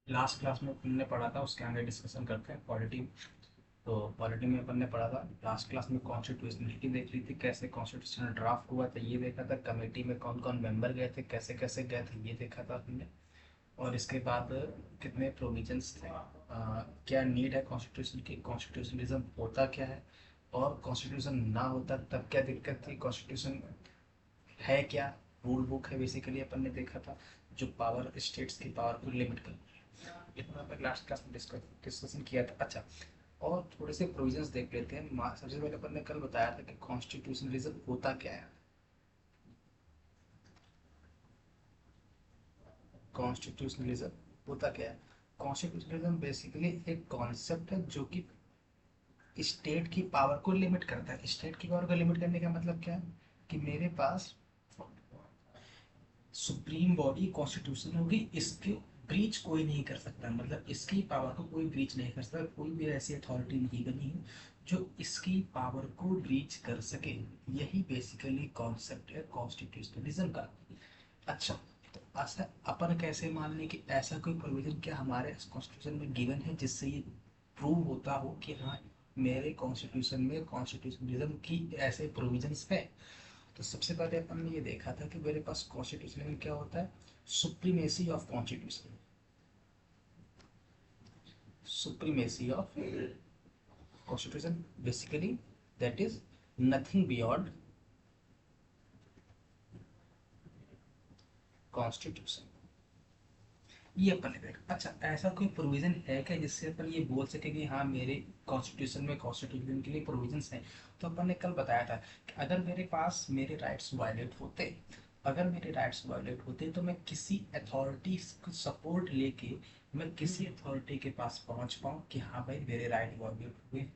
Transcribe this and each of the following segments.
Last class में अपन ने पढ़ा था, उसके आगे डिस्कशन करते हैं पॉलिटी। तो पॉलिटी में अपन ने पढ़ा था, लास्ट क्लास में कॉन्स्टिट्यूशनलिटी देख ली थी, कैसे कॉन्स्टिट्यूशनल ड्राफ्ट हुआ था ये देखा था, कमेटी में कौन कौन मेंबर गए थे, कैसे कैसे गए थे ये देखा था हमने। और इसके बाद कितने प्रोविजंस थे, क्या नीड है कॉन्स्टिट्यूशन की, कॉन्स्टिट्यूशनलिज्म होता क्या है, और कॉन्स्टिट्यूशन ना होता तब क्या दिक्कत थी, कॉन्स्टिट्यूशन है क्या, रूल बुक है बेसिकली अपन ने देखा था, जो पावर स्टेट्स की पावर को लिमिट कर, इतना अपन लास्ट क्लास में डिस्कशन किया था। अच्छा, और थोड़े से प्रोविजंस देख लेते हैं। सबसे पहले अपन ने कल बताया था कि कॉन्स्टिट्यूशनलिज्म होता क्या है। कॉन्स्टिट्यूशनलिज्म होता क्या है? कॉन्स्टिट्यूशनलिज्म बेसिकली एक कॉन्सेप्ट है जो कि स्टेट की पावर को लिमिट करता है। स्टेट की पावर को लिमिट करने का मतलब क्या है कि मेरे पास सुप्रीम बॉडी कॉन्स्टिट्यूशन होगी, इसके ब्रीच कोई नहीं कर सकता, मतलब इसकी पावर को कोई ब्रीच नहीं कर सकता, कोई भी ऐसी अथॉरिटी नहीं बनी है जो इसकी पावर को ब्रीच कर सके। यही बेसिकली कॉन्सेप्ट है कॉन्स्टिट्यूशनलिज्म का। अच्छा, तो ऐसा अपन कैसे मान लें कि ऐसा कोई प्रोविजन क्या हमारे कॉन्स्टिट्यूशन में गिवन है जिससे ये प्रूव होता हो कि हाँ, मेरे कॉन्स्टिट्यूशन में कॉन्स्टिट्यूशनलिज्म की ऐसे प्रोविजंस है। तो सबसे पहले अपन ने ये देखा था कि मेरे पास कॉन्स्टिट्यूशन में क्या होता है, supremacy of constitution. Supremacy of constitution basically that is nothing beyond constitution. ये अपन ने देखा। अच्छा, ऐसा कोई प्रोविजन है क्या जिससे अपन ये बोल सके कि हाँ, मेरे कॉन्स्टिट्यूशन में कॉन्स्टिट्यूशन के लिए प्रोविजंस हैं? तो अपन ने कल बताया था कि अगर मेरे पास मेरे राइट्स वायलेट होते, अगर मेरे राइट्स वायलेट होते तो मैं किसी अथॉरिटी को सपोर्ट लेके मैं किसी अथॉरिटी के पास पहुंच पाऊँ कि हाँ भाई, मेरे राइट वायलेट हुए।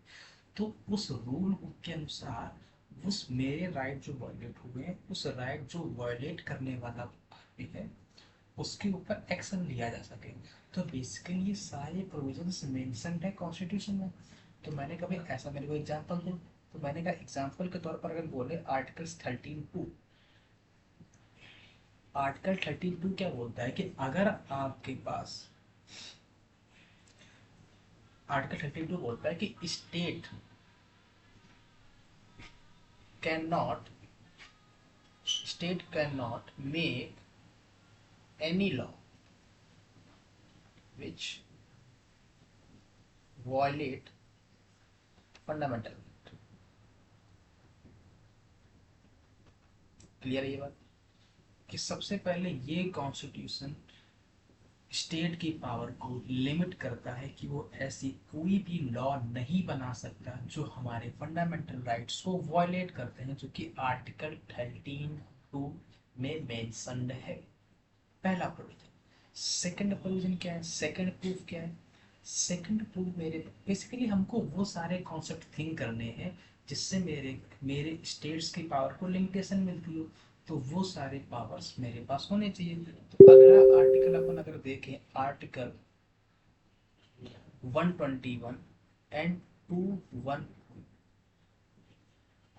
तो उस रूल बुक के अनुसार उस मेरे राइट जो वायलेट हुए हैं, उस राइट जो वायलेट करने वाला है उसके ऊपर एक्शन लिया जा सके। तो बेसिकली ये सारे प्रोविजंस मेंशन्ड है कॉन्स्टिट्यूशन में। तो मैंने कभी ऐसा, मेरे को एग्जांपल दो। तो मैंने कहा एग्जांपल के तौर पर अगर बोले आर्टिकल 13(2), आर्टिकल 13(2) क्या बोलता है कि अगर आपके पास, आर्टिकल 13(2) बोलता है कि state can not, state can not make any law which violate fundamental. Clear है ये बात कि सबसे पहले ये कॉन्स्टिट्यूशन स्टेट की पावर को लिमिट करता है कि वो ऐसी कोई भी लॉ नहीं बना सकता जो हमारे फंडामेंटल राइट्स को वायलेट करते हैं, जो कि आर्टिकल 13(2) में मेंशन्ड है। पहला प्रोविजन। सेकंड प्रोविजन क्या है, सेकंड प्रूफ क्या है? सेकंड प्रूफ, मेरे बेसिकली हमको वो सारे कॉन्सेप्ट थिंक करने हैं जिससे मेरे मेरे स्टेट्स की पावर को लिमिटेशन मिलती हो। तो वो सारे पावर्स मेरे पास होने चाहिए। तो अगला आर्टिकल अपन अगर देखें, आर्टिकल 121 एंड 21,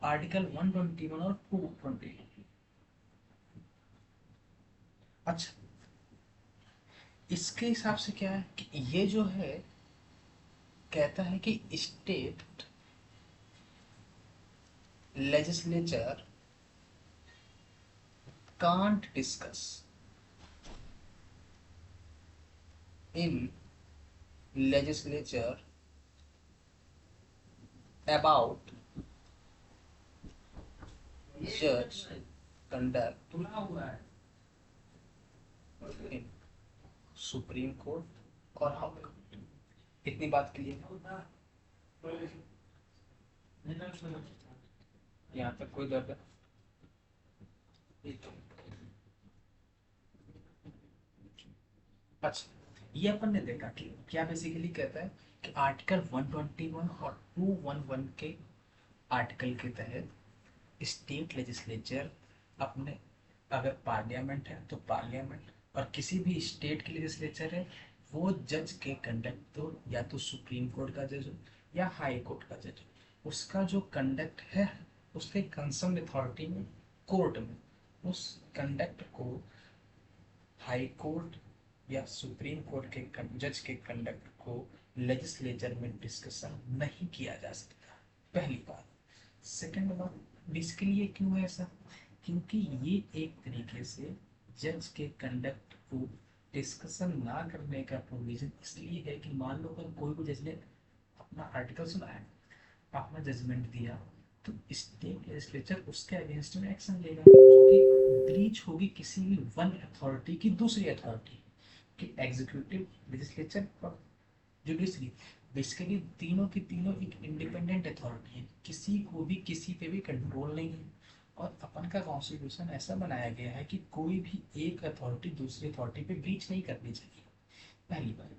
आर्टिकल 121 और 220। अच्छा, इसके हिसाब से क्या है कि ये जो है कहता है कि state legislature can't discuss in legislature about judge conduct in supreme court और हाई कोर्ट। इतनी बात क्लियर है? यहाँ तक कोई दर्द है? अच्छा, ये अपन ने देखा कि क्या बेसिकली कहता है कि आर्टिकल 121 और 211 के आर्टिकल के तहत स्टेट लेजिस्लेचर अपने, अगर पार्लियामेंट है तो पार्लियामेंट, और किसी भी स्टेट की लेजिस्लेचर है, वो जज के कंडक्ट, तो या तो सुप्रीम कोर्ट का जज हो या हाई कोर्ट का जज हो, उसका जो कंडक्ट है उसके कंसर्न अथॉरिटी में, कोर्ट में, उस कंडक्ट को हाई कोर्ट या सुप्रीम कोर्ट के जज के कंडक्ट को लेजिस्लेचर में डिस्कशन नहीं किया जा सकता, पहली बात। सेकंड बात, इसके लिए क्यों है ऐसा? क्योंकि ये एक तरीके से जज के कंडक्ट को डिस्कशन ना करने का प्रोविजन इसलिए है कि मान लो अगर कोई भी जज ने अपना आर्टिकल सुना है, अपना जजमेंट दिया, तो स्टेट लेजिस्लेचर उसके अगेंस्ट में एक्शन लेगा, जो कि ब्रीच होगी किसी भी वन अथॉरिटी की दूसरी अथॉरिटी कि एग्जीक्यूटिव, लेजिस्लेचर और जुडिशरी। बेसिकली तीनों की तीनों एक इंडिपेंडेंट अथॉरिटी है, किसी को भी किसी पे भी कंट्रोल नहीं है। और अपन का कॉन्स्टिट्यूशन ऐसा बनाया गया है कि कोई भी एक अथॉरिटी दूसरी अथॉरिटी पे ब्रीच नहीं करनी चाहिए, पहली बात।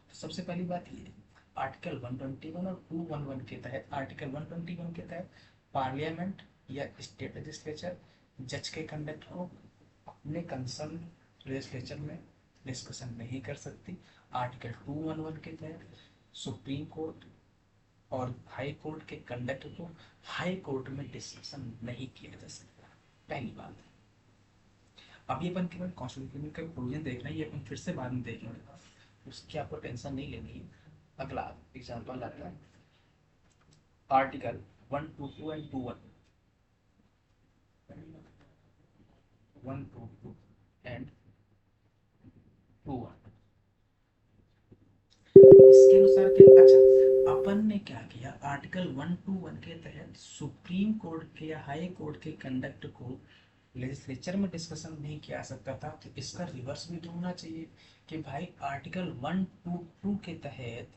तो सबसे पहली बात ये है, आर्टिकल 121 और 211 के तहत, आर्टिकल 121 के तहत पार्लियामेंट या स्टेट लेजिस्लेचर जज के कंडक्ट को अपने कंसर्न लेजिस्लेचर में डिस्कशन नहीं कर सकती। आर्टिकल 211 के तहत सुप्रीम कोर्ट और हाई कोर्ट के कंडक्ट को हाई कोर्ट में डिस्कशन नहीं किया जा सकता, पहली बात। अभी अपन केवल कॉन्स्टिट्यूशन का प्रोविजन देख रहे हैं, ये अपन फिर से बाद में देखेंगे, उसकी आपको टेंशन नहीं लेनी है। अगला एग्जाम्पल आता है आर्टिकल 122 एंड 122 एंड 21। इसके अनुसार क्या, अच्छा अपन ने क्या किया, आर्टिकल 121 के तहत सुप्रीम कोर्ट के या हाई कोर्ट के कंडक्ट को लेजिस्लेचर में डिस्कशन नहीं किया सकता था, तो इसका रिवर्स भी तो होना चाहिए कि भाई आर्टिकल 122 के तहत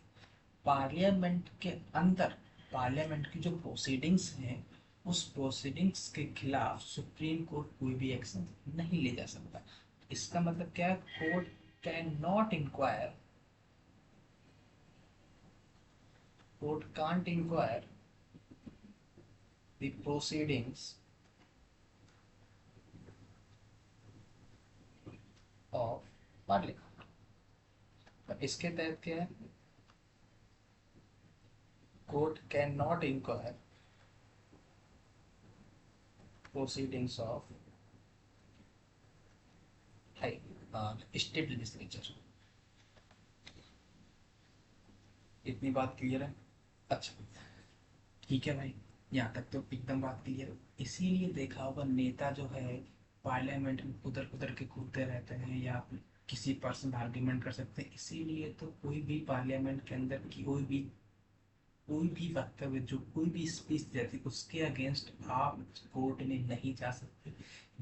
पार्लियामेंट के अंदर, पार्लियामेंट की जो प्रोसीडिंग्स हैं, उस प्रोसीडिंग्स के खिलाफ सुप्रीम कोर्ट कोई भी एक्शन नहीं ले जा सकता। इसका मतलब क्या है, court can not inquire, court can't inquire the proceedings of parliament। पर इसके तहत क्या है, court can not inquire proceedings of high state legislature. इतनी बात क्लियर है? अच्छा ठीक है भाई, यहाँ तक तो एकदम बात क्लियर है। इसीलिए देखा होगा नेता जो है पार्लियामेंट में उधर उधर के कूदते रहते हैं या किसी पर्सन आर्ग्यूमेंट कर सकते हैं, इसीलिए तो कोई भी पार्लियामेंट के अंदर की कोई भी वक्तव्य, जो कोई भी स्पीच देती उसके अगेंस्ट आप कोर्ट में नहीं जा सकते,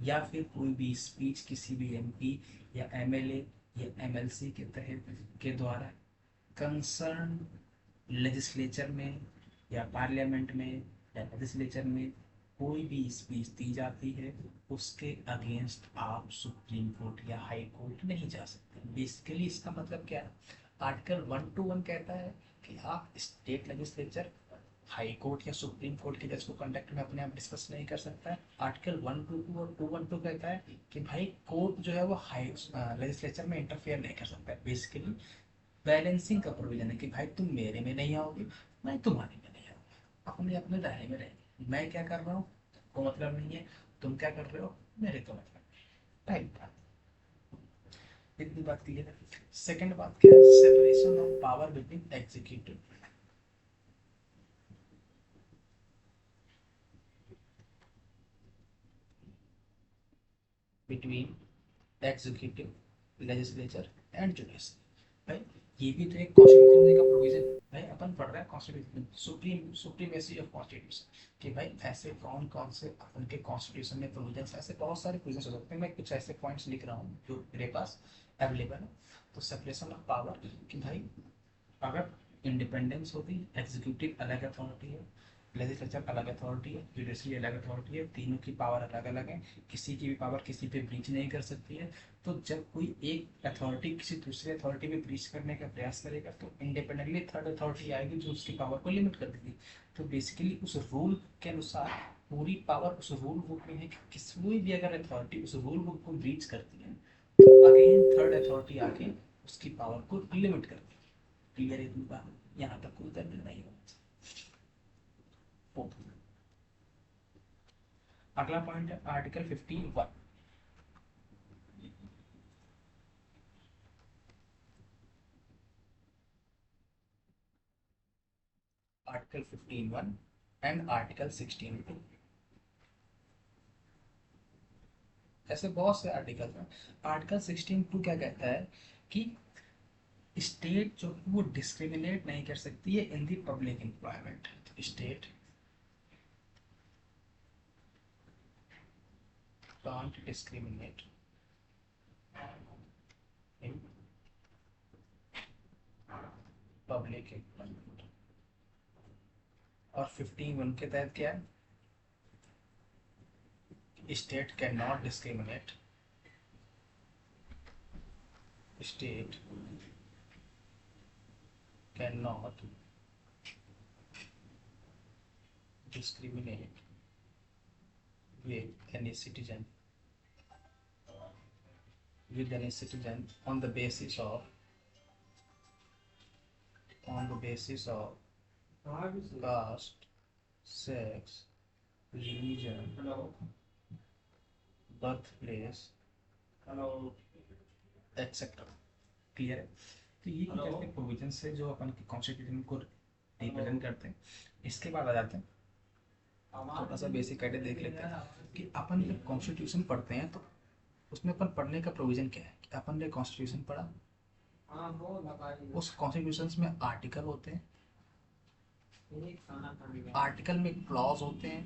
या फिर कोई भी स्पीच किसी भी एमपी या एमएलए या एमएलसी के तहत के द्वारा कंसर्न लेजिस्लेचर में या पार्लियामेंट में या लेजिस्लेचर में कोई भी स्पीच दी जाती है, उसके अगेंस्ट आप सुप्रीम कोर्ट या हाई कोर्ट नहीं जा सकते। बेसिकली इसका मतलब क्या है, आर्टिकल 121 कहता है कि आप स्टेट लेजिस्लेचर हाई कोर्ट या सुप्रीम कोर्ट के जज को कंडक्ट में अपने आप डिस्कस नहीं कर सकता है। आर्टिकल 122 और 212 कहता है कि भाई कोर्ट जो है वो हाई लेजिस्लेचर में इंटरफेयर नहीं कर सकता है। बेसिकली बैलेंसिंग का प्रोविजन है कि भाई तुम मेरे में नहीं आओगे, मैं तुम्हारे में नहीं आऊंगा, अपने अपने दायरे में रहेंगे। मैं क्या कर रहा हूँ को मतलब नहीं है, तुम क्या कर रहे हो मेरे को मतलब टाइप बात। इतनी बात क्लियर है। सेकंड बात क्या है, separation of power between executive, between executive, legislature and judiciary. भाई ये भी तो एक कॉन्स्टिट्यूशन का प्रोविजन है भाई, अपन पढ़ रहे हैं कॉन्स्टिट्यूशन, सुप्रीमेसी ऑफ कॉन्स्टिट्यूशन, कि भाई ऐसे कौन कौन से अपन के कॉन्स्टिट्यूशन में प्रोविजन, ऐसे बहुत सारे प्रोविजन हो सकते हैं। मैं कुछ ऐसे पॉइंट्स लिख रहा हूँ जो मेरे पास अवेलेबल है। तो सेपरेशन ऑफ पावर, कि भाई अगर इंडिपेंडेंस होती, एग्जीक्यूटिव अलग अथॉरिटी है, लेजिस्लेचर अलग अथॉरिटी है, जुडिशरी अलग अथॉरिटी है, तीनों की पावर अलग अलग है, किसी की भी पावर किसी पे ब्रीच नहीं कर सकती है। तो जब कोई एक अथॉरिटी किसी दूसरी अथॉरिटी पे ब्रीच करने का प्रयास करेगा, तो इंडिपेंडेंटली थर्ड अथॉरिटी आएगी जो उसकी पावर को लिमिट कर देगी। तो बेसिकली उस रूल के अनुसार पूरी पावर उस रूल बुक में है कि किसी भी अगर अथॉरिटी उस रूल बुक को ब्रीच करती है, तो अगेन थर्ड अथॉरिटी आके उसकी पावर को लिमिट करती है। क्लियर है इतनी बात, यहाँ तक कोई दर्द नहीं होगा। अगला पॉइंट है आर्टिकल 15(1), आर्टिकल 15(1) एंड आर्टिकल 16(2). ऐसे बहुत से आर्टिकल हैं। आर्टिकल 16(2) क्या कहता है कि स्टेट जो वो डिस्क्रिमिनेट नहीं कर सकती है in the public employment. State can't discriminate in public employment। और 15(1) के तहत क्या है, state can not discriminate, state can not discriminate with any citizen on the basis of caste, sex, religion, birthplace, etcetera. Clear है? तो ये कुछ ऐसे प्रोविजन है जो अपन के कॉन्स्टिट्यूशन को रिप्रेजेंट करते हैं। इसके बाद आ जाते हैं, थोड़ा सा बेसिक आइडिया देख लेते हैं कि अपन जब कॉन्स्टिट्यूशन पढ़ते हैं तो उसमें अपन पढ़ने का प्रोविजन क्या है कि अपन ने कॉन्स्टिट्यूशन पढ़ा, उस कॉन्स्टिट्यूशन में आर्टिकल होते हैं, आर्टिकल में क्लॉज होते हैं,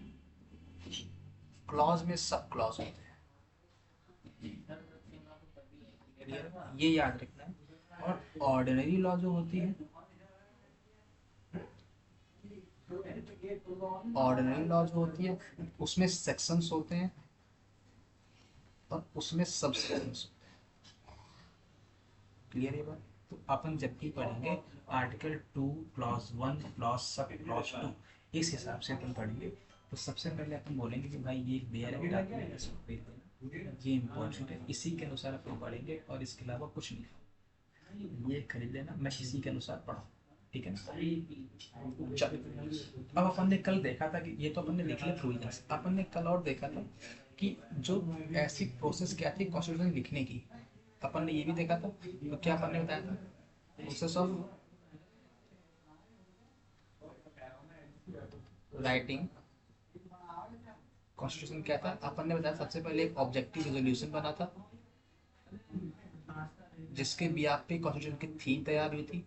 क्लॉज में सब क्लॉज होते हैं। ये याद रखना है। और ऑर्डिनरी लॉ जो होती है, ऑर्डिनरी लॉ जो होती है उसमें सेक्शंस होते हैं और उसमें सब सेक्शंस होते हैं। क्लियर है बात? तो अपन जब भी पढ़ेंगे article 2 clause 1 clause sub clause 2 इस हिसाब से अपन पढ़ेंगे। तो सबसे पहले अपन बोलेंगे कि भाई ये बेयर एक्ट आता है, इसको खरीद लेना, ये इम्पोर्टेंट है, इसी के अनुसार अपन पढ़ेंगे और इसके अलावा कुछ नहीं। ये खरीद लेना, मैं इसी के अनुसार पढ़ा, ठीक है ना? चल, अब अपन ने कल देखा था कि ये तो अपन ने लिख लिया प्रोविजंस। अपन ने कल और देखा था कि जो ऐसी प्रोसेस क्या थी कॉन्स्टिट्यूशन लिखने की, अपन ने ये भी देखा था। तो क्या अपन ने बताया था, प्रोसेस ऑफ राइटिंग कॉन्स्टिट्यूशन क्या था। अपन ने बताया सबसे पहले एक ऑब्जेक्टिव रेजोल्यूशन बना था जिसके बिहाफ पे कॉन्स्टिट्यूशन की थीम तैयार हुई थी,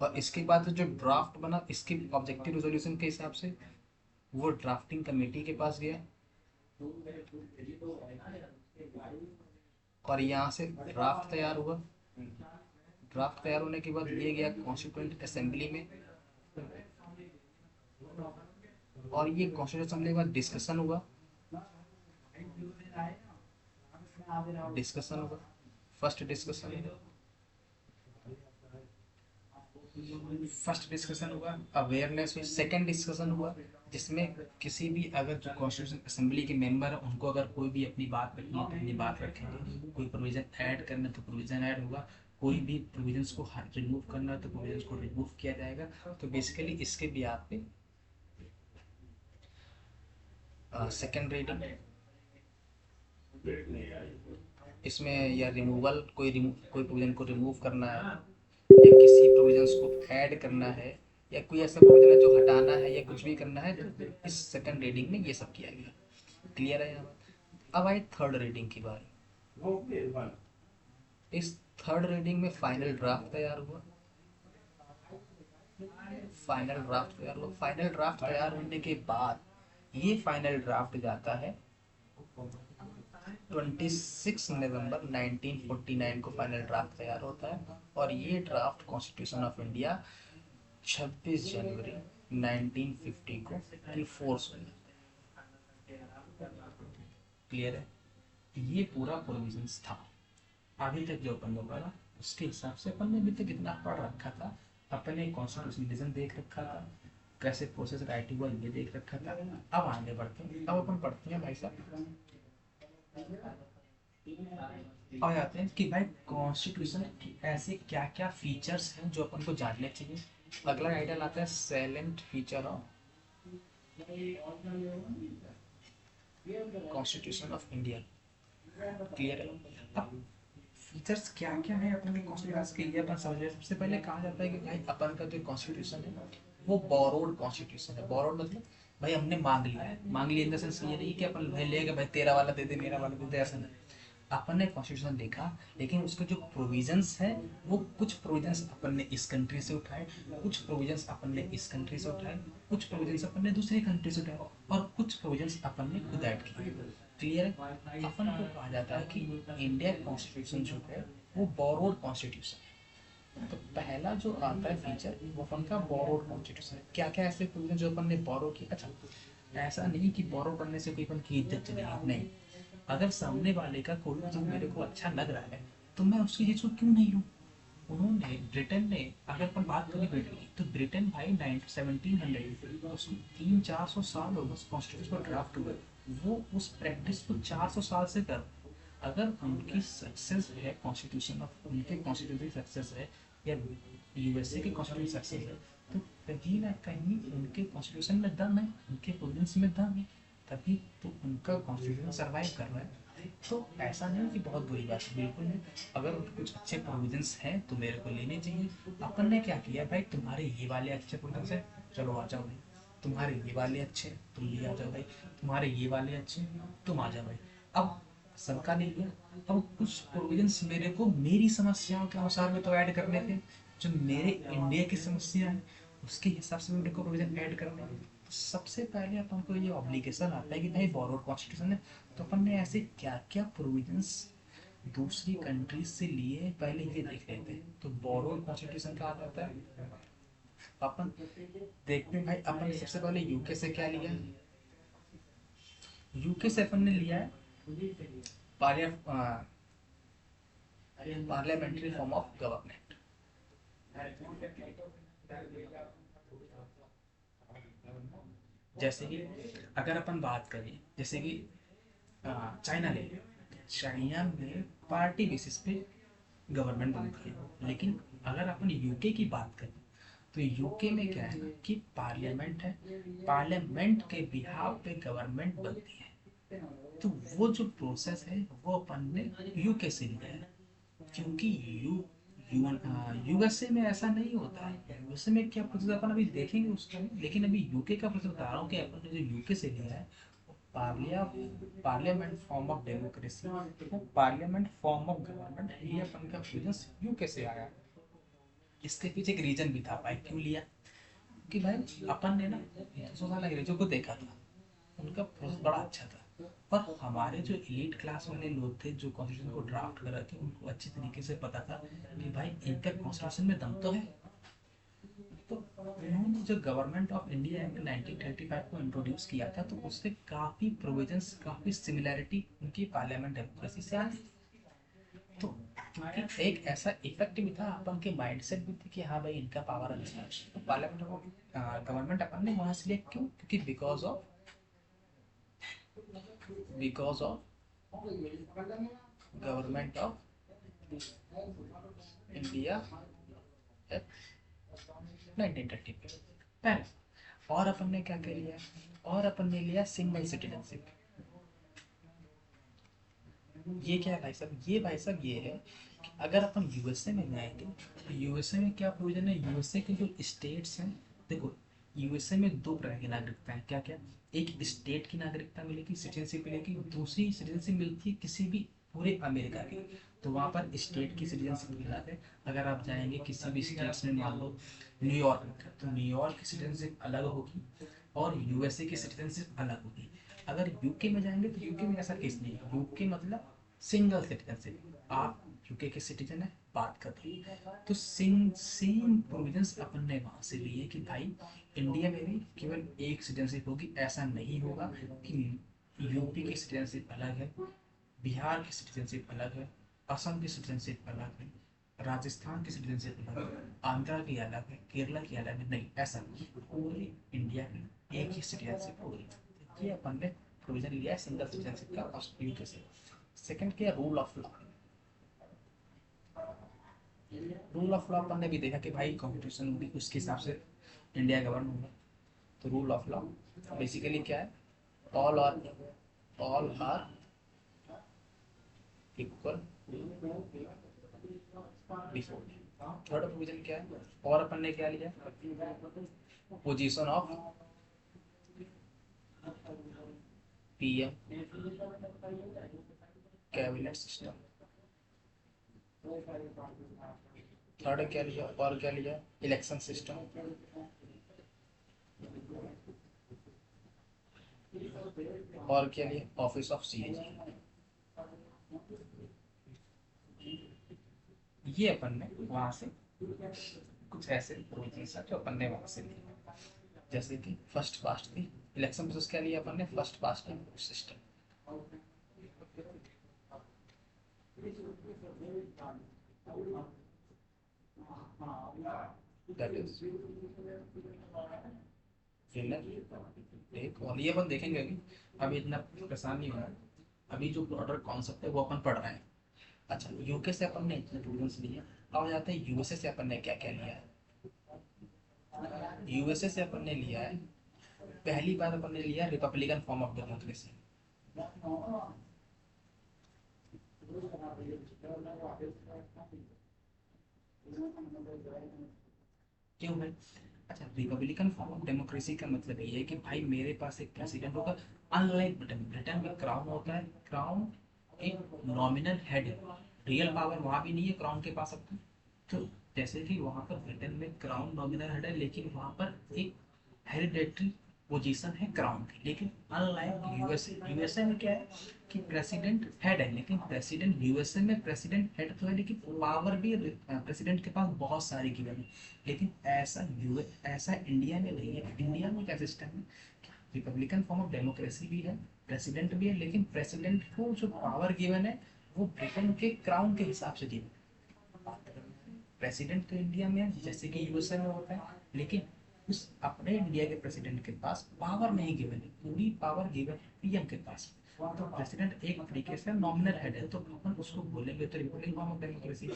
और इसके बाद जो ड्राफ्ट बना इसके ऑब्जेक्टिव रेजोल्यूशन के हिसाब से वो ड्राफ्टिंग कमेटी के पास गया और यहाँ से ड्राफ्ट तैयार हुआ। ड्राफ्ट तैयार होने के बाद ये गया कॉन्स्टिट्यूएंट असेंबली में, और ये कॉन्स्टिट्यूएंट असेंबली के बाद डिस्कशन हुआ। फर्स्ट डिस्कशन हुआ, अवेयरनेस हुई। सेकंड डिस्कशन हुआ जिसमें किसी भी अगर जो कॉन्स्टिट्यूशन असेंबली के मेंबर है उनको अगर कोई भी अपनी बात रखनी है तो अपनी बात रखेंगे, कोई प्रोविजन ऐड करना तो प्रोविजन ऐड होगा, कोई भी प्रोविजंस को रिमूव करना है तो प्रोविजंस को रिमूव किया जाएगा। तो बेसिकली इसके भी आप पे सेकेंड रीडिंग, इसमें या रिमूवल कोई प्रोविजन को रिमूव करना है या किसी प्रोविजंस को ऐड करना है या कोई ऐसा प्रोविजन है जो हटाना है या कुछ भी करना है, तो इस सेकंड रीडिंग में ये सब किया गया। क्लियर है यहाँ? अब आई थर्ड रीडिंग की बारी। इस थर्ड रीडिंग में फाइनल ड्राफ्ट तैयार हुआ। फाइनल ड्राफ्ट तैयार होने के बाद ये फाइनल ड्राफ्ट जाता है 26 नवंबर 1949 को फाइनल ड्राफ्ट तैयार होता है, और ये ड्राफ्ट कॉन्स्टिट्यूशन ऑफ इंडिया 26 जनवरी 1950 को इनफोर्स हो जाता है। क्लियर है? ये पूरा प्रोविजंस था अभी तक जो अपन ने पढ़ा, उसके हिसाब से अपन ने अभी तक इतना पढ़ रखा था। अपन ने कॉन्स्टिट्यूशन देख रखा था, कैसे प्रोसेस राइटिंग हुआ ये देख रखा था। अब आगे बढ़ते हैं, अब अपन पढ़ते हैं भाई साहब आ जाते हैं कि भाई कॉन्स्टिट्यूशन की ऐसे क्या क्या फीचर्स हैं जो अपन को जानने चाहिए। अगला आइडिया आता है silent feature of constitution of India. Clear है? अब फीचर्स क्या क्या है अपन के कॉन्स्टिट्यूशन के, ये अपन समझ रहे हैं। सबसे पहले कहा जाता है कि भाई अपन का जो कॉन्स्टिट्यूशन है वो बोरोड कॉन्स्टिट्यूशन है। बोरोड मतलब भाई हमने मांग लिया है। मांग लिया इन द सेंस ये नहीं कि अपन भाई ले गए भाई तेरा वाला दे दे मेरा वाला दे दे, ऐसा नहीं। अपन ने कॉन्स्टिट्यूशन देखा, लेकिन उसके जो प्रोविजंस है वो कुछ प्रोविजंस अपन ने इस कंट्री से उठाए, कुछ प्रोविजंस अपन ने इस कंट्री से उठाए, कुछ प्रोविजंस अपन ने दूसरी कंट्री से उठाए, और कुछ प्रोविजंस अपन ने खुद ऐड किए। क्लियर है? अपन को कहा जाता है कि इंडिया कॉन्स्टिट्यूशन जो है वो बोरोड कॉन्स्टिट्यूशन है। तो पहला जो आता है फीचर वो अपन का बोरोड कॉन्स्टिट्यूशन है। क्या क्या ऐसे प्रोविजन जो अपन ने बोरो किए। अच्छा, ऐसा नहीं कि बोरो करने से कोई अपन की इज्जत चली गई, नहीं। अगर सामने वाले का कोई चीज मेरे को अच्छा लग रहा है तो मैं उसकी चीज को क्यों नहीं लूँ। उन्होंने ब्रिटेन ने, अगर अपन बात करें ब्रिटेन की, तो ब्रिटेन भाई 1700 उसमें 300-400 साल हो गए उस कॉन्स्टिट्यूशन को ड्राफ्ट हुए। वो उस प्रैक्टिस को 400 साल से कर, अगर उनकी सक्सेस है कॉन्स्टिट्यूशन ऑफ, उनके कॉन्स्टिट्यूशन सक्सेस है या यूएसए के कॉन्स्टिट्यूशन सक्सेस है, तो कहीं ना कहीं उनके कॉन्स्टिट्यूशन में दम है, उनके प्रोविजंस में दम है, तभी तो उनका कॉन्स्टिट्यूशन सर्वाइव कर रहा है। तो ऐसा नहीं कि बहुत बुरी बात है, बिल्कुल नहीं। अगर उनके कुछ अच्छे प्रोविजंस हैं तो मेरे को लेने चाहिए। अपन ने क्या किया भाई, तुम्हारे ये वाले अच्छे प्रोविजंस है, चलो आ जाओ भाई। तुम्हारे ये वाले अच्छे, तुम भी आ जाओ भाई। तुम्हारे ये वाले अच्छे, तुम आ जाओ भाई। अब सबका नहीं लिया, अब कुछ प्रोविजंस मेरे को मेरी समस्याओं के अनुसार में तो ऐड करने थे। जो मेरे इंडिया की समस्या है उसके हिसाब से मेरे को प्रोविजन ऐड करने हैं। तो सबसे पहले अपन को ये ऑब्लिगेशन आता है कि भाई बोरोड कॉन्स्टिट्यूशन है, तो अपन ने ऐसे क्या क्या प्रोविजंस दूसरी कंट्रीज से लिए पहले ये देख लेते हैं। तो बोरोड कॉन्स्टिट्यूशन कहा जाता है। अपन देखते हैं भाई, अपन ने सबसे पहले यूके से क्या लिया। यूके से अपन ने लिया है पार्लियामेंट्री फॉर्म ऑफ गवर्नमेंट। जैसे कि अगर अपन बात करें, जैसे कि चाइना ले लें। चाइना में पार्टी बेसिस पे गवर्नमेंट बनती है, लेकिन अगर अपन यूके की बात करें तो यूके में क्या है ना कि पार्लियामेंट है, पार्लियामेंट के बिहाफ पे गवर्नमेंट बनती है। तो वो जो प्रोसेस है वो अपन ने यूके से लिया है, क्योंकि यू यूएसए में ऐसा नहीं होता है। यूएसए में क्या प्रोसेस अपन अभी देखेंगे उसका भी, लेकिन अभी यूके का प्रोसेस बता रहा हूँ कि अपन ने जो यूके से लिया है वो पार्लियामेंट फॉर्म ऑफ डेमोक्रेसी, वो पार्लियामेंट फॉर्म ऑफ गवर्नमेंट, ये अपन का प्रोसेस यूके से आया। इसके पीछे एक रीजन भी था भाई क्यों लिया, कि भाई अपन ने ना 200 साल अंग्रेजों को देखा था, उनका प्रोसेस बड़ा अच्छा था। पर हमारे जो एलीट क्लास वाले लोग थे जो कॉन्स्टिट्यूशन को ड्राफ्ट कर रहे थे, उनको अच्छी तरीके से पता था कि भाई इनका कॉन्स्टिट्यूशन में दम तो है। तो उन्होंने जो गवर्नमेंट ऑफ इंडिया एक्ट 1935 को इंट्रोड्यूस किया था, तो उससे काफ़ी प्रोविजंस, काफ़ी सिमिलैरिटी उनकी पार्लियामेंट डेमोक्रेसी से आती थी। तो क्योंकि एक ऐसा इफेक्ट भी था, अपन के माइंडसेट भी थे कि हाँ भाई इनका पावर अच्छा है, तो पार्लियामेंट गवर्नमेंट अपन ने वहां से लिया। क्यों? क्योंकि because of government of India act 1930 पहले। और अपन ने क्या कर लिया, और अपन ने लिया सिंगल सिटीजनशिप। ये क्या है भाई साहब, ये भाई साहब ये है कि अगर अपन यूएसए में जाएंगे तो यूएसए में क्या प्रोविजन है, यूएसए के जो स्टेट्स हैं, देखो यूएसए में दो प्रकार की नागरिकता है। क्या क्या? एक स्टेट की नागरिकता मिलेगी, सिटीजनशिप मिलेगी, दूसरी सिटीजनशिप मिलती है किसी भी पूरे अमेरिका की। तो वहाँ पर स्टेट की सिटीजनशिप मिला है। अगर आप जाएंगे किसी भी स्टेट्स में, मान लो न्यूयॉर्क में, तो न्यूयॉर्क की सिटीजनशिप अलग होगी और यूएसए की सिटीजनशिप अलग होगी। अगर यूके में जाएंगे तो यूके में ऐसा केस नहीं है। यूके मतलब सिंगल सिटीजनशिप, आप यूके के सिटीजन है, बात कर रहे हैं तो सेम प्रोविजंस अपन ने वहां से लिए कि भाई इंडिया में भी केवल एक सिटीजनशिप होगी। ऐसा नहीं होगा कि यूपी की सिटीजनशिप अलग है, बिहार की सिटीजनशिप अलग है, असम की सिटीजनशिप अलग है, राजस्थान की सिटीजनशिप अलग है, आंध्रा की अलग है, केरला की अलग है, नहीं ऐसा नहीं। पूरी इंडिया में एक ही सिटीजनशिप होगी। ये अपन ने प्रोविजन लिया है सिंगल सिटीजनशिप का यूके से। सेकंड क्या, rule of law. Rule of law अपन ने भी देखा कि भाई कॉन्स्टिट्यूशन होगी उसके हिसाब से इंडिया गवर्न होगा। तो रूल ऑफ लॉ बेसिकली क्या है, all are all are equal before. Third provision क्या है, और अपन ने क्या लिया, position of PM, cabinet system. Third क्या लिया, और क्या लिया, इलेक्शन सिस्टम। और क्या लिया, ऑफिस ऑफ सीएजी। ये अपन ने वहां से कुछ ऐसे प्रोविजंस है जो अपन ने वहां से लिए, जैसे कि फर्स्ट पास्ट की इलेक्शन प्रोसेस, क्या लिया अपन ने, फर्स्ट पास्ट की सिस्टम। दैट इज विनर एक, और ये अपन देखेंगे अभी, अभी इतना परेशान नहीं होना। अभी जो ब्रॉडर कॉन्सेप्ट है वो अपन पढ़ रहे हैं। अच्छा, यूके से अपन ने इतने प्रोविजंस लिए, अब जाते हैं यूएसए से अपन ने क्या क्या लिया है। यूएसए से अपन ने लिया है, पहली बार अपन ने लिया रिपब्लिकन फॉर्म ऑफ डेमोक्रेसी। क्यों भाई, अच्छा रिपब्लिकन फॉर्म ऑफ डेमोक्रेसी का मतलब ये है कि भाई मेरे पास एक प्रेसिडेंट होगा। अनलाइक ब्रिटेन, ब्रिटेन में क्राउन होता है, क्राउन एक नॉमिनल हेड है, रियल पावर वहां भी नहीं है क्राउन के पास अपनी। तो जैसे कि वहां पर ब्रिटेन में क्राउन नॉमिनल हेड है, लेकिन वहां पर एक हेरिडेटरी पोजीशन है क्राउन की। लेकिन अनलाइक यूएसए, यूएसए में क्या है कि प्रेसिडेंट हेड है, लेकिन प्रेसिडेंट यूएसए में प्रेसिडेंट हेड तो है, लेकिन पावर भी प्रेसिडेंट के पास बहुत सारी गिवन है। लेकिन ऐसा इंडिया में नहीं है। इंडिया में क्या सिस्टम है, रिपब्लिकन फॉर्म ऑफ डेमोक्रेसी भी है, प्रेसिडेंट भी है, लेकिन प्रेसिडेंट को जो पावर गिवन है वो ब्रिटेन के क्राउन के हिसाब से गिवन है। प्रेसिडेंट तो इंडिया में है जैसे कि यूएसए में होता है, लेकिन उस अपने इंडिया के प्रेसिडेंट के पास पावर नहीं गिवन है, पूरी पावर गिवन है पीएम के पास। तो प्रेसिडेंट एक तरीके से नॉमिनल हेड है, तो अपन उसको बोलेंगे तो रिपब्लिक फॉर्म ऑफ डेमोक्रेसी।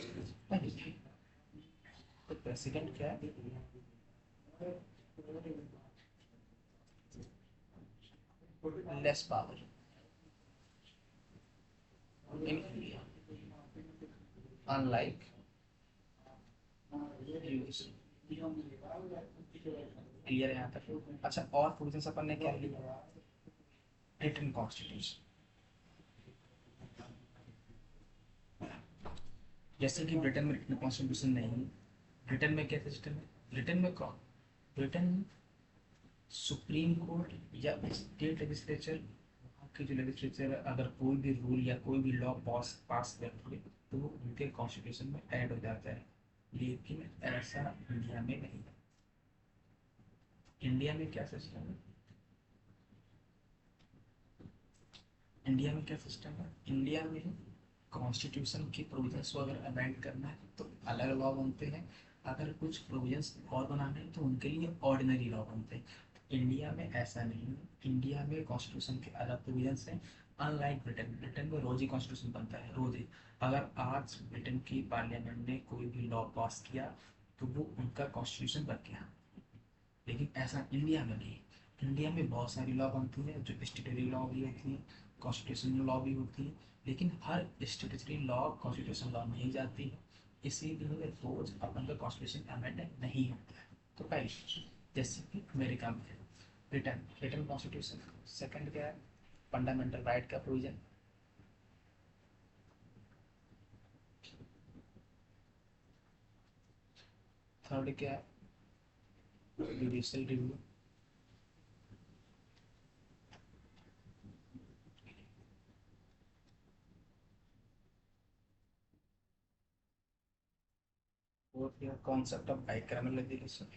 तो प्रेसिडेंट क्या है, less power in India, unlike US. Clear है यहाँ तक। अच्छा, और प्रोविजंस अपन ने क्या लिया, रिटन कॉन्स्टिट्यूशन। जैसे कि ब्रिटेन में रिटन कॉन्स्टिट्यूशन नहीं है। ब्रिटेन में क्या सिस्टम है, ब्रिटेन में कौन, ब्रिटेन में सुप्रीम कोर्ट या स्टेट लेजिस्लेचर, वहाँ की जो लेजिस्लेचर अगर कोई भी रूल या कोई भी लॉ पास पास करती है तो वो उनके कॉन्स्टिट्यूशन में ऐड हो जाता है। लेकिन ऐसा इंडिया में नहीं है। इंडिया में क्या सिस्टम है, इंडिया में क्या सिस्टम है, इंडिया में कॉन्स्टिट्यूशन की प्रोविजंस को अगर अमेंड करना है तो अलग लॉ बनते हैं, अगर कुछ प्रोविजंस और बनाने हैं तो उनके लिए ऑर्डिनरी लॉ बनते हैं। इंडिया में ऐसा नहीं है, इंडिया में कॉन्स्टिट्यूशन के अलग प्रोविजंस हैं। अनलाइक ब्रिटेन, ब्रिटेन में रोज ही कॉन्स्टिट्यूशन बनता है, रोज ही। अगर आज ब्रिटेन की पार्लियामेंट ने कोई भी लॉ पास किया तो वो उनका कॉन्स्टिट्यूशन बन गया। लेकिन ऐसा इंडिया में नहीं। इंडिया में बहुत सारी लॉ बनती है, जो स्टेटरी लॉ भी होती है, कॉन्स्टिट्यूशनल लॉ भी होती है, लेकिन हर स्टेटरी लॉ कॉन्स्टिट्यूशन लॉ नहीं जाती है। इसीलिए रोज अपन का कॉन्स्टिट्यूशन अमेंड नहीं होता है। तो पहली चीज, जैसे कि अमेरिका में है रिटर्न रिटर्न कॉन्स्टिट्यूशन। सेकंड क्या है, फंडामेंटल राइट का प्रोविजन। थर्ड क्या है, जुडिशियल रिव्यू। और क्या, concept of bicameral legislation.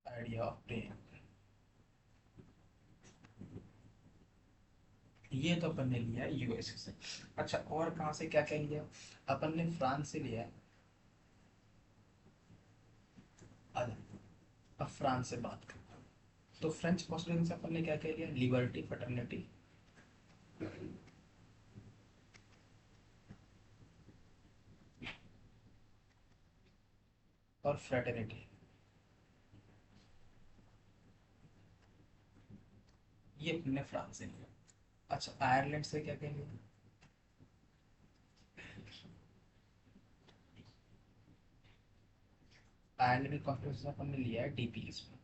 Idea of preamble. ये तो अपन ने लिया है यूएसए से। अच्छा, और कहाँ से क्या क्या लिया, अपन ने फ्रांस से लिया है। अब फ्रांस से बात करते हैं। तो फ्रेंच कॉन्स्टिट्यूशन से अपन ने क्या क्या लिया, लिबर्टी, फ्रेटर्निटी और फ्रेटर्निटी। ये अपने फ्रांस से लिया। अच्छा, आयरलैंड से क्या क्या लिया? आयरलैंड की कॉन्स्टिट्यूशन अपन ने लिया है डीपीएस में।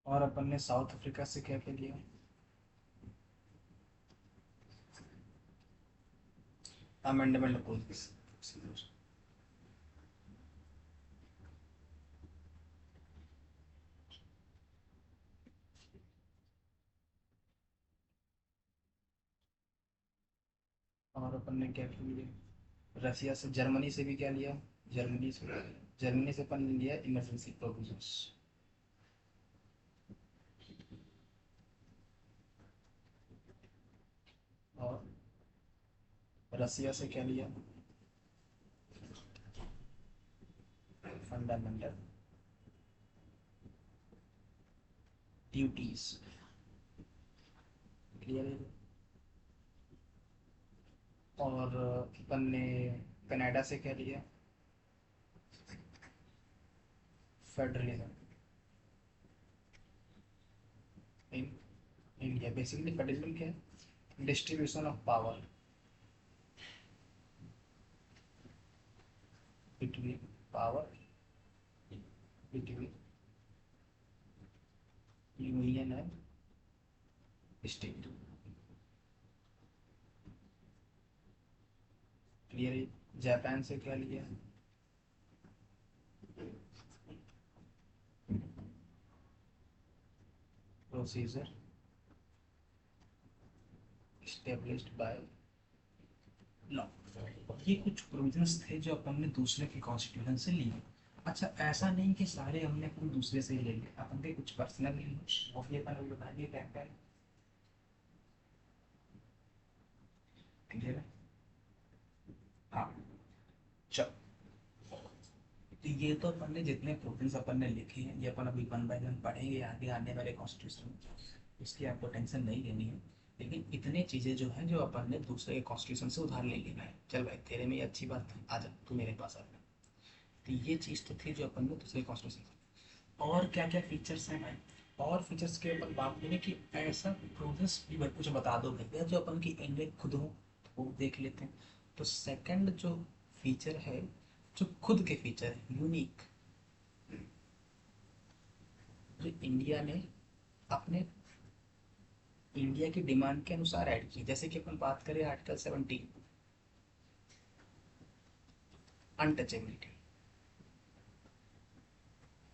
और अपन ने साउथ अफ्रीका से क्या क्या लिया? Amendment procedure. और अपन ने क्या क्या लिया? रसिया से, जर्मनी से भी क्या लिया? जर्मनी से, जर्मनी से अपन ने लिया इमरजेंसी प्रोविजंस। और रसिया से क्या लिया? Fundamental duties. क्लियर है? और अपन ने कनाडा से क्या लिया? Federalism. In India basically federalism क्या है? Distribution of power between, power between union and state. Clear है? जापान से क्या लिया? Procedure established by law. ये कुछ प्रोविजंस थे जो अपन ने दूसरे के कॉन्स्टिट्यूशन से लिए। अच्छा, ऐसा नहीं कि सारे हमने अपन दूसरे से ही ले लिए, अपन के कुछ पर्सनल लिए, वो भी अपन अभी बता दिए क्या क्या है। क्लियर है? हाँ। चल, तो ये तो अपन ने जितने प्रोविजंस अपन ने लिखे हैं ये अपन अभी वन बाय वन पढ़ेंगे आगे आने वाले कॉन्स्टिट्यूशन में, इसकी आपको टेंशन नहीं लेनी है। लेकिन इतने चीजें जो हैं जो अपन ने दूसरे के कॉन्स्टिट्यूशन से उधार ले लेना है। चल भाई, तेरे में ये अच्छी बात है, आ जा तू मेरे पास आ जा। तो ये चीज़ तो थी जो अपन ने दूसरे कॉन्स्टिट्यूशन से। और क्या क्या फीचर्स हैं भाई? और फीचर्स के अपन बात करें कि ऐसा प्रोसेस भी कुछ बता दो भैया जो अपन की इंडिया खुद हो, तो वो देख लेते हैं। तो सेकंड जो फीचर है, जो खुद के फीचर है यूनिक, जो इंडिया ने अपने इंडिया की डिमांड के अनुसार ऐड की, जैसे कि अपन बात करें आर्टिकल 17, अनटचेबिलिटी।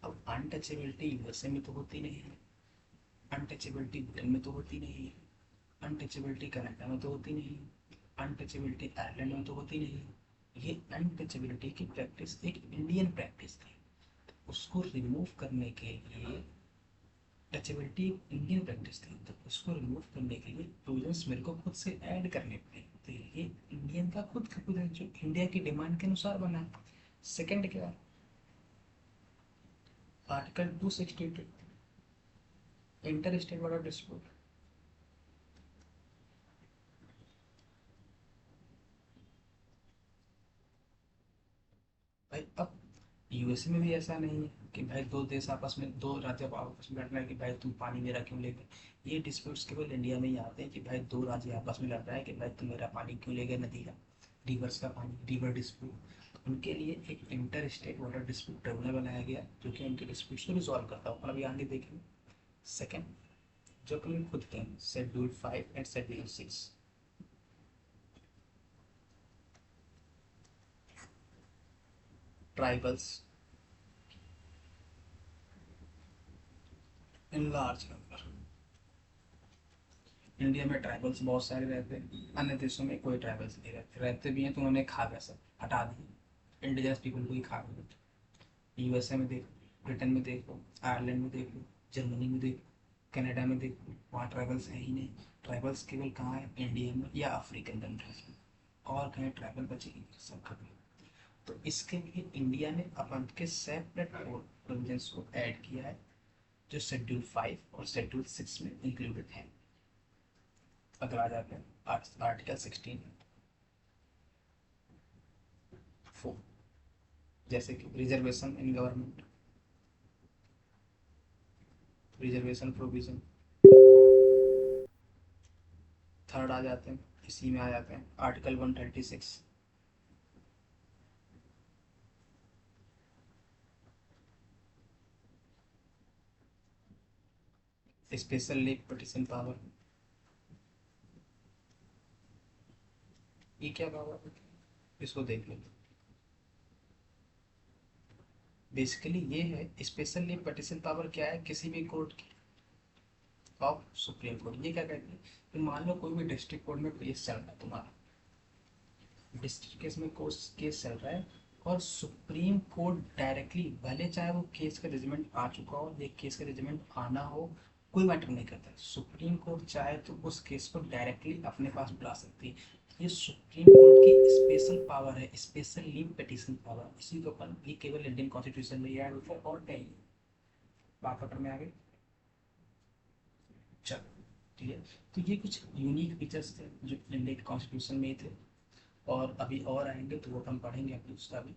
अब अनटचेबिलिटी यूएसए में तो होती नहीं है, अनटचेबिलिटी ब्रिटेन में तो होती नहीं है, अनटचेबिलिटी कनाडा में तो होती नहीं, अनटचेबिलिटी आयरलैंड में तो होती नहीं। ये अनटचेबिलिटी की प्रैक्टिस एक इंडियन प्रैक्टिस थी। उसको रिमूव करने के लिए, टचेबिलिटी एक इंडियन प्रैक्टिस थी तो उसको रिमूव करने के लिए प्रोविजंस मेरे को खुद से ऐड करने पड़े। तो ये इंडियन का खुद का प्रोविजन जो इंडिया की डिमांड के अनुसार बना है। सेकंड क्या? Article 262, inter state water dispute. भाई अब यूएसए में भी ऐसा नहीं है कि भाई दो देश आपस में, दो राज्य आपस में लड़ रहे हैं कि भाई तू पानी मेरा क्यों ले गए। ये डिस्प्यूट्स केवल इंडिया में ही आते हैं कि भाई दो राज्य आपस में लड़ रहा है कि भाई तू मेरा पानी क्यों ले गए, नदी का, रिवर्स का पानी, रिवर डिस्प्यूट। तो उनके लिए एक inter state water dispute tribunal बनाया गया जो कि उनके डिस्प्यूट्स को रिजॉल्व करता है। अपन अभी आगे देखेंगे। सेकेंड, जो अपने खुद के schedule 5 and schedule 6, tribals in large number. India में ट्राइबल्स बहुत सारे रहते हैं, अन्य देशों में कोई ट्राइबल्स नहीं रहते, रहते भी हैं तो उन्होंने खा गया, सब हटा दिए, इंडिजिनस पीपल को ही खा गए। यूएसए में देख, ब्रिटेन में देख लो, आयरलैंड में देख लो, जर्मनी में देख लो, कनाडा में देख लो, वहाँ ट्राइबल्स है ही नहीं। ट्राइबल्स केवल कहाँ है? इंडिया में या अफ्रीकन कंट्रीज में। और कहीं ट्राइबल बचे ही नहीं, सब खत्म। तो इसके लिए इंडिया ने अपन के सेपरेट प्रोविजंस को ऐड किया है जो शेड्यूल 5 और शेड्यूल 6 में इंक्लूडेड है। अगला आ जाते हैं आर्टिकल 16 4, जैसे कि reservation in government, reservation provision. Third आ जाते हैं, इसी में आ जाते हैं article 136, special leave petition power. ये क्या पावर है, इसको देख लो। बेसिकली ये है स्पेशल लीव पिटिशन पावर, क्या है, किसी भी कोर्ट की ऑफ सुप्रीम कोर्ट। ये क्या कहते हैं कि मान लो कोई भी डिस्ट्रिक्ट कोर्ट में केस चल रहा है तुम्हारा, डिस्ट्रिक्ट केस में कोर्स केस चल रहा है, और सुप्रीम कोर्ट डायरेक्टली, भले चाहे वो केस का जजमेंट आ चुका हो या केस का जजमेंट आना हो, कोई मैटर नहीं करता, सुप्रीम कोर्ट चाहे तो उस केस को डायरेक्टली अपने पास बुला सकती है। ये सुप्रीम कोर्ट की स्पेशल पावर है, स्पेशल लीव पिटिशन पावर। इसी को अपन ये केवल इंडियन कॉन्स्टिट्यूशन में ऐड होता है और कहीं नहीं। बात पकड़ में आ गई। चलो ठीक है। तो ये कुछ यूनिक फीचर्स थे जो इंडियन कॉन्स्टिट्यूशन में ही थे, और अभी और आएंगे तो वो अपन पढ़ेंगे अपनी उसका भी।